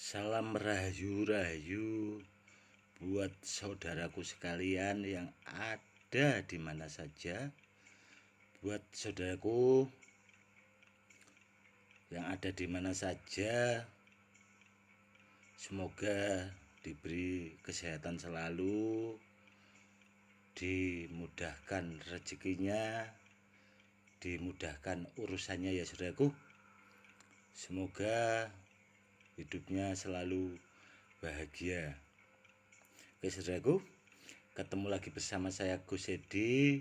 Salam rahayu-rahayu buat saudaraku sekalian yang ada di mana saja. Buat saudaraku yang ada di mana saja, semoga diberi kesehatan selalu, dimudahkan rezekinya, dimudahkan urusannya ya saudaraku. Semoga hidupnya selalu bahagia. Oke saudaraku, ketemu lagi bersama saya Gus Edi,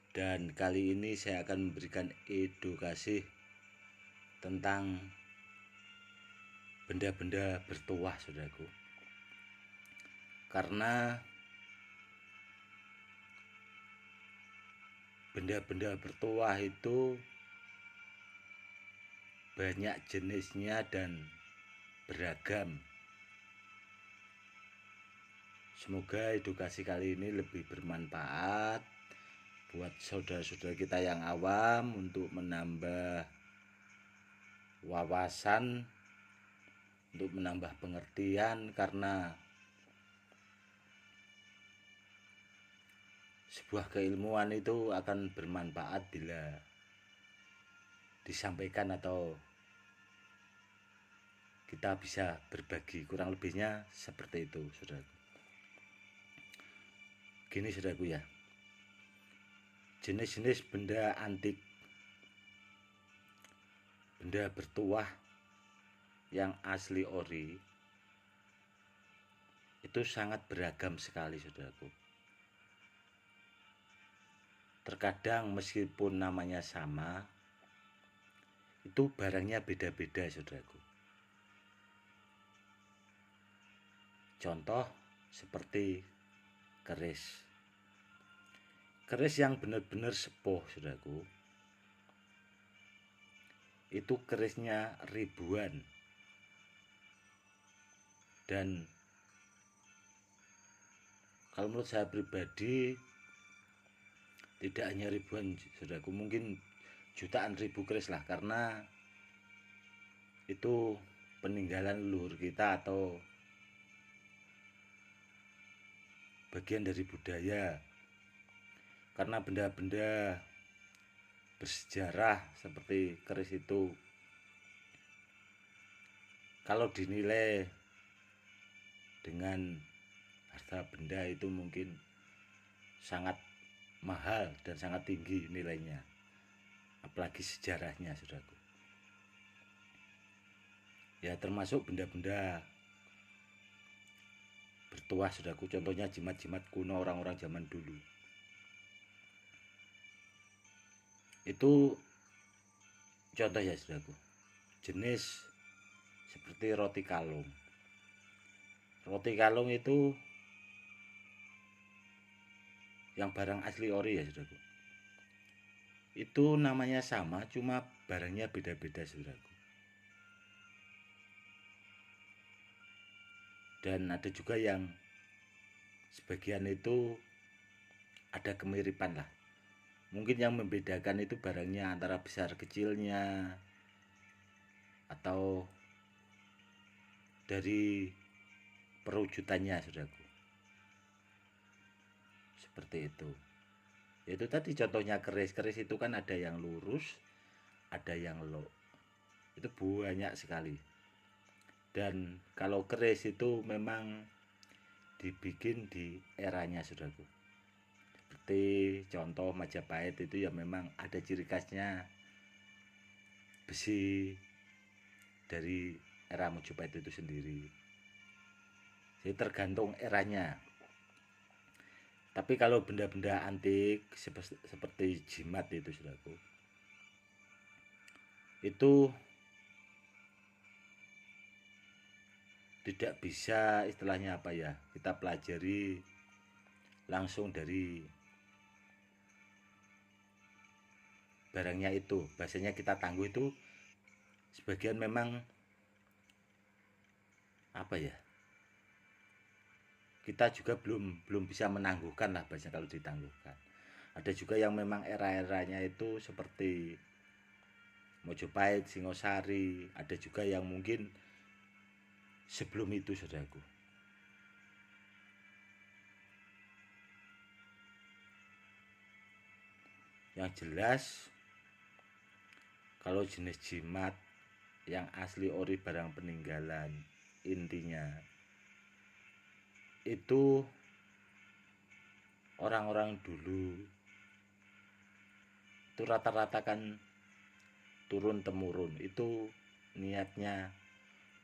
dan kali ini saya akan memberikan edukasi tentang benda-benda bertuah saudaraku. Karena benda-benda bertuah itu banyak jenisnya dan beragam. Semoga edukasi kali ini lebih bermanfaat buat saudara-saudara kita yang awam untuk menambah wawasan, untuk menambah pengertian, karena sebuah keilmuan itu akan bermanfaat bila disampaikan atau kita bisa berbagi. Kurang lebihnya seperti itu saudaraku. Gini saudaraku ya, jenis-jenis benda antik, benda bertuah yang asli ori itu sangat beragam sekali saudaraku. Terkadang meskipun namanya sama, itu barangnya beda-beda saudaraku. Contoh seperti keris. Keris yang benar-benar sepuh saudaraku, itu kerisnya ribuan. Dan kalau menurut saya pribadi, tidak hanya ribuan saudaraku, mungkin jutaan ribu keris lah, karena itu peninggalan leluhur kita atau bagian dari budaya. Karena benda-benda bersejarah seperti keris itu, kalau dinilai dengan harga benda itu mungkin sangat mahal dan sangat tinggi nilainya, apalagi sejarahnya saudaraku. Ya termasuk benda-benda bertuah saudaraku, contohnya jimat-jimat kuno orang-orang zaman dulu. Itu contoh ya saudaraku. Jenis seperti roti kalung. Roti kalung itu yang barang asli ori ya saudaraku. Itu namanya sama, cuma barangnya beda-beda saudaraku. Dan ada juga yang sebagian itu ada kemiripan lah. Mungkin yang membedakan itu barangnya antara besar kecilnya, atau dari perwujudannya saudaraku. Seperti itu. Yaitu tadi contohnya keris. Keris itu kan ada yang lurus, ada yang lo. Itu banyak sekali. Dan kalau keris itu memang dibikin di eranya saudaraku. Seperti contoh Majapahit itu ya memang ada ciri khasnya besi dari era Majapahit itu sendiri. Jadi tergantung eranya. Tapi kalau benda-benda antik seperti jimat itu saudaraku, itu tidak bisa istilahnya apa ya, kita pelajari langsung dari barangnya itu. Bahasanya kita tangguh itu sebagian memang apa ya, kita juga belum bisa menangguhkan lah bahasanya kalau ditangguhkan. Ada juga yang memang era-eranya itu seperti Mojopahit, Singosari. Ada juga yang mungkin sebelum itu, saudaraku. Yang jelas, kalau jenis jimat yang asli ori barang peninggalan, intinya itu orang-orang dulu itu rata-rata kan turun temurun, itu niatnya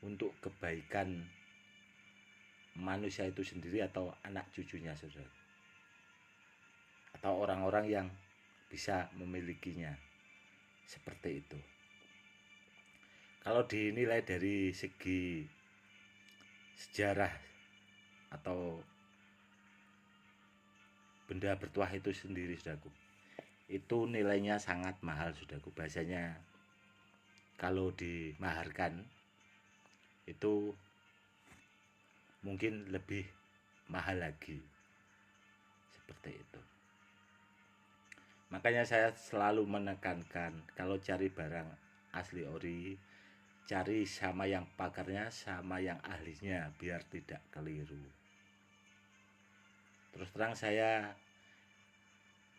untuk kebaikan manusia itu sendiri atau anak cucunya, saudara, atau orang-orang yang bisa memilikinya, seperti itu. Kalau dinilai dari segi sejarah atau benda bertuah itu sendiri, saudaraku, itu nilainya sangat mahal, saudaraku. Bahasanya kalau dimaharkan itu mungkin lebih mahal lagi, seperti itu. Makanya saya selalu menekankan kalau cari barang asli ori, cari sama yang pakarnya, sama yang ahlinya, biar tidak keliru. Terus terang, saya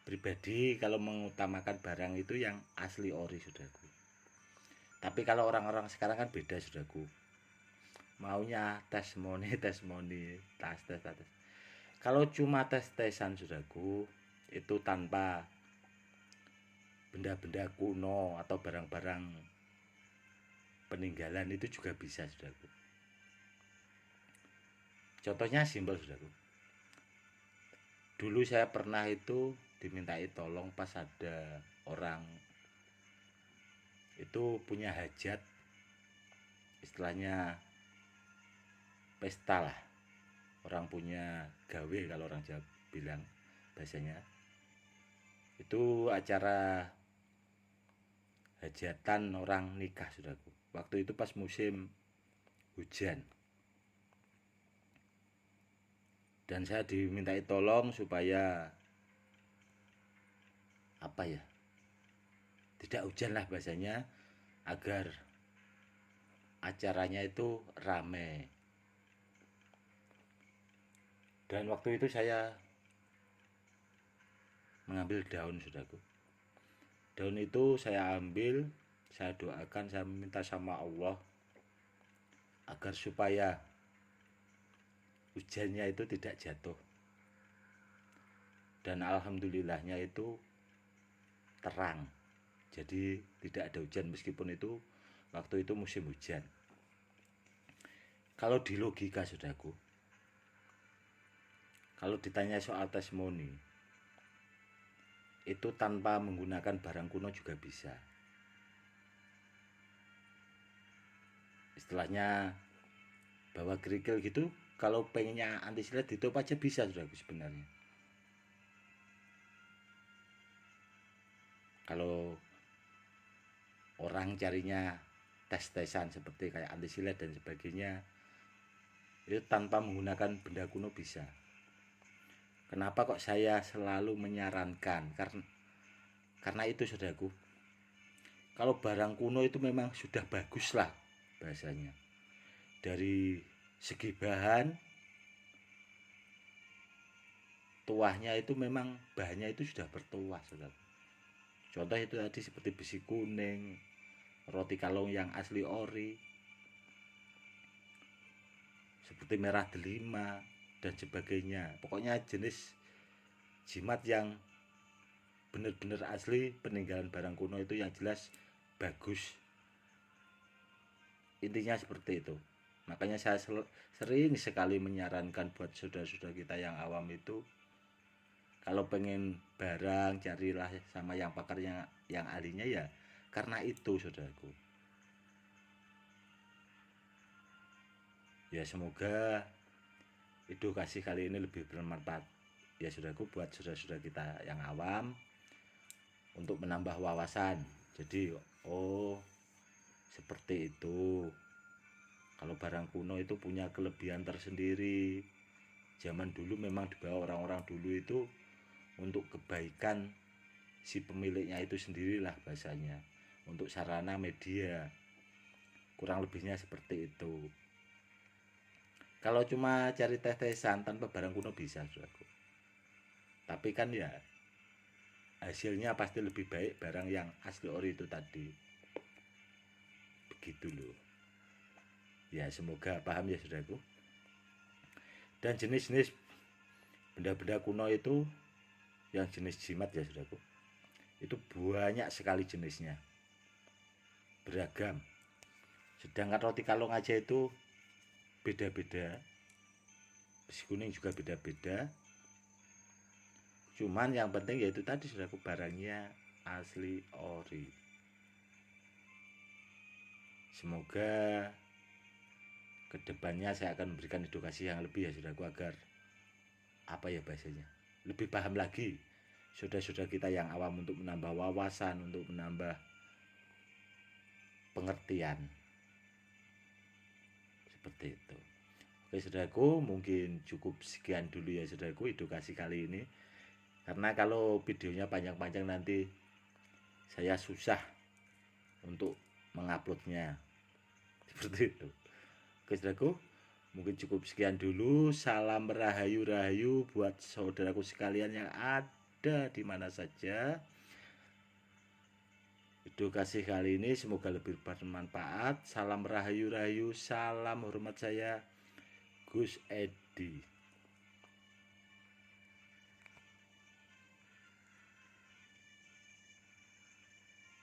pribadi kalau mengutamakan barang itu yang asli ori, saudaraku. Tapi kalau orang-orang sekarang kan beda, saudaraku. Maunya testimoni, tes. Kalau cuma tes-tesan, saudaraku, itu tanpa benda-benda kuno atau barang-barang peninggalan itu juga bisa, saudaraku. Contohnya simpel, saudaraku. Dulu saya pernah itu dimintai tolong pas ada orang itu punya hajat, istilahnya pesta lah, orang punya gawe kalau orang Jawa bilang bahasanya. Itu acara hajatan orang nikah, saudaraku. Waktu itu pas musim hujan, dan saya dimintai tolong supaya apa ya, tidak hujan lah bahasanya, agar acaranya itu rame. Dan waktu itu saya mengambil daun, saudaraku. Daun itu saya ambil, saya doakan, saya minta sama Allah agar supaya hujannya itu tidak jatuh. Dan alhamdulillahnya itu terang, jadi tidak ada hujan meskipun itu waktu itu musim hujan. Kalau di logika, saudaraku, kalau ditanya soal testimoni, itu tanpa menggunakan barang kuno juga bisa. Istilahnya bawa kerikil gitu, kalau pengennya anti silet ditutup aja bisa, saudaraku, sebenarnya. Kalau orang carinya tes-tesan seperti kayak anti silet dan sebagainya, itu tanpa menggunakan benda kuno bisa. Kenapa kok saya selalu menyarankan? Karena itu, saudaraku, kalau barang kuno itu memang sudah bagus lah bahasanya. Dari segi bahan, tuahnya itu memang bahannya itu sudah bertuah, saudaraku. Contoh itu tadi seperti besi kuning, roti kalong yang asli ori, seperti merah delima dan sebagainya. Pokoknya jenis jimat yang benar-benar asli peninggalan barang kuno itu yang jelas bagus. Intinya seperti itu. Makanya saya sering sekali menyarankan buat saudara-saudara kita yang awam itu, kalau pengen barang carilah sama yang pakarnya, yang ahlinya ya. Karena itu, saudaraku. Ya semoga edukasi kali ini lebih bermanfaat ya, saudaraku, buat saudara-saudara kita yang awam, untuk menambah wawasan. Jadi seperti itu. Kalau barang kuno itu punya kelebihan tersendiri. Zaman dulu memang dibawa orang-orang dulu itu untuk kebaikan si pemiliknya itu sendirilah bahasanya, untuk sarana media, kurang lebihnya seperti itu. Kalau cuma cari tes-tesan tanpa barang kuno bisa, saudaraku. Tapi kan ya hasilnya pasti lebih baik barang yang asli ori itu tadi. Begitu loh. Ya semoga paham ya saudaraku. Dan jenis-jenis benda-benda kuno itu yang jenis jimat ya saudaraku, itu banyak sekali jenisnya, beragam. Sedangkan roti kalung aja itu beda-beda, besi kuning juga beda-beda. Cuman yang penting yaitu tadi saudaraku, barangnya asli ori. Semoga kedepannya saya akan memberikan edukasi yang lebih ya saudaraku, agar apa ya bahasanya, lebih paham lagi saudara-saudara kita yang awam, untuk menambah wawasan, untuk menambah pengertian seperti itu. Oke saudaraku, mungkin cukup sekian dulu ya saudaraku edukasi kali ini, karena kalau videonya panjang-panjang nanti saya susah untuk menguploadnya seperti itu. Oke saudaraku, mungkin cukup sekian dulu. Salam rahayu-rahayu buat saudaraku sekalian yang ada di mana saja. Edukasi kali ini semoga lebih bermanfaat. Salam rahayu-rahayu, salam hormat, saya Gus Edi.